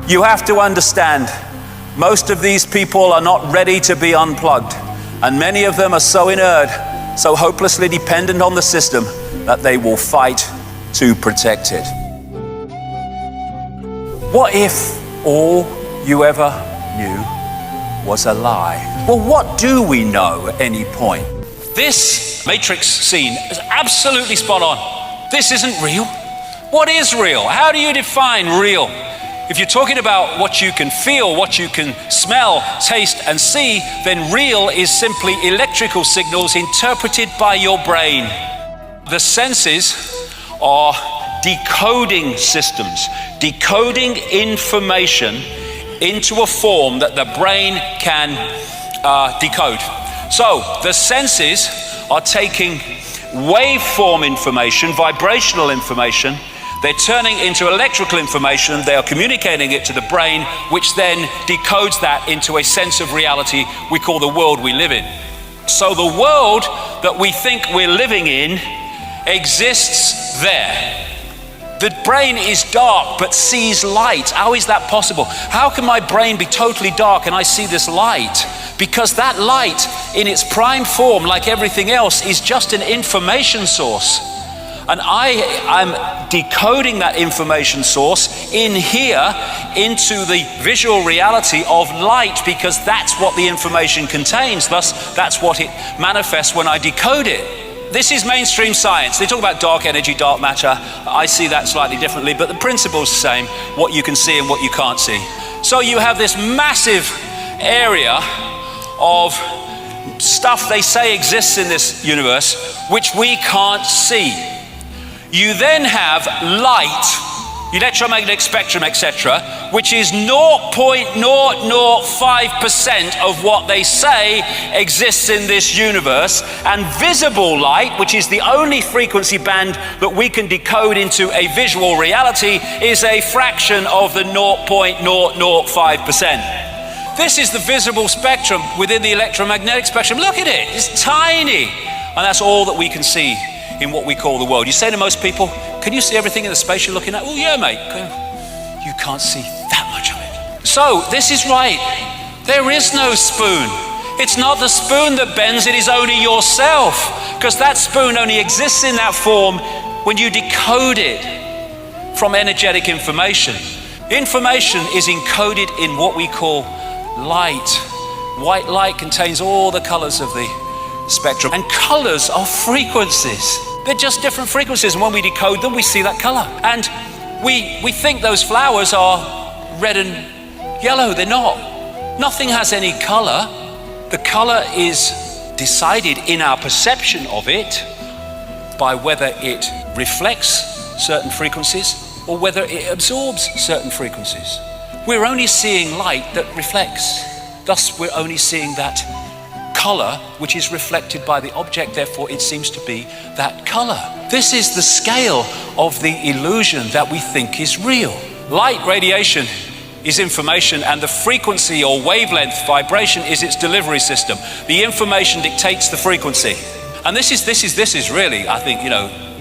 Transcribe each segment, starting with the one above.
You have to understand, most of these people are not ready to be unplugged. And many of them are so inert, so hopelessly dependent on the system, that they will fight to protect it. What if all you ever knew was a lie? Well, what do we know at any point? This Matrix scene is absolutely spot on. This isn't real. What is real? How do you define real? If you're talking about what you can feel, what you can smell, taste, and see, then real is simply electrical signals interpreted by your brain. The senses are decoding systems, decoding information into a form that the brain can decode. So the senses are taking waveform information, vibrational information, they're turning into electrical information, they are communicating it to the brain, which then decodes that into a sense of reality we call the world we live in. So the world that we think we're living in exists there. The brain is dark but sees light. How is that possible? How can my brain be totally dark and I see this light? Because that light in its prime form, like everything else, is just an information source. And I'm decoding that information source in here into the visual reality of light, because that's what the information contains. Thus, that's what it manifests when I decode it. This is mainstream science. They talk about dark energy, dark matter. I see that slightly differently, but the principle's the same, what you can see and what you can't see. So you have this massive area of stuff they say exists in this universe, which we can't see. You then have light, electromagnetic spectrum, etc., which is 0.005% of what they say exists in this universe. And visible light, which is the only frequency band that we can decode into a visual reality, is a fraction of the 0.005%. This is the visible spectrum within the electromagnetic spectrum. Look at it, it's tiny. And that's all that we can see in what we call the world. You say to most people, can you see everything in the space you're looking at? Well, yeah, mate. You can't see that much of it. So this is right. There is no spoon. It's not the spoon that bends, it is only yourself. Because that spoon only exists in that form when you decode it from energetic information. Information is encoded in what we call light. White light contains all the colors of the spectrum, and colors are frequencies. They're just different frequencies, and when we decode them, we see that color. And we think those flowers are red and yellow. They're not. Nothing has any color. The color is decided in our perception of it by whether it reflects certain frequencies or whether it absorbs certain frequencies. We're only seeing light that reflects. Thus, we're only seeing that color which is reflected by the object, therefore it seems to be that color. This is the scale of the illusion that we think is real. Light radiation is information, and the frequency or wavelength vibration is its delivery system. The information dictates the frequency. And this is really, I think,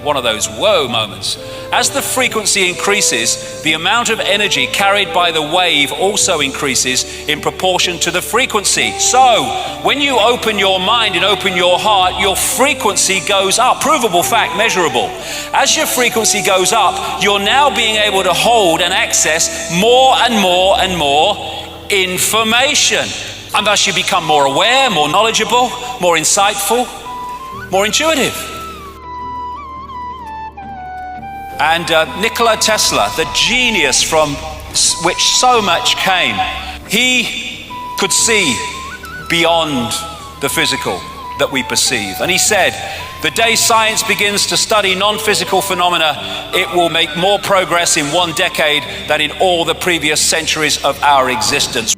one of those whoa moments. As the frequency increases, the amount of energy carried by the wave also increases in proportion to the frequency. So, when you open your mind and open your heart, your frequency goes up. Provable fact, measurable. As your frequency goes up, you're now being able to hold and access more and more and more information. And thus you become more aware, more knowledgeable, more insightful, more intuitive. And Nikola Tesla, the genius from which so much came, he could see beyond the physical that we perceive. And he said, the day science begins to study non-physical phenomena, it will make more progress in one decade than in all the previous centuries of our existence.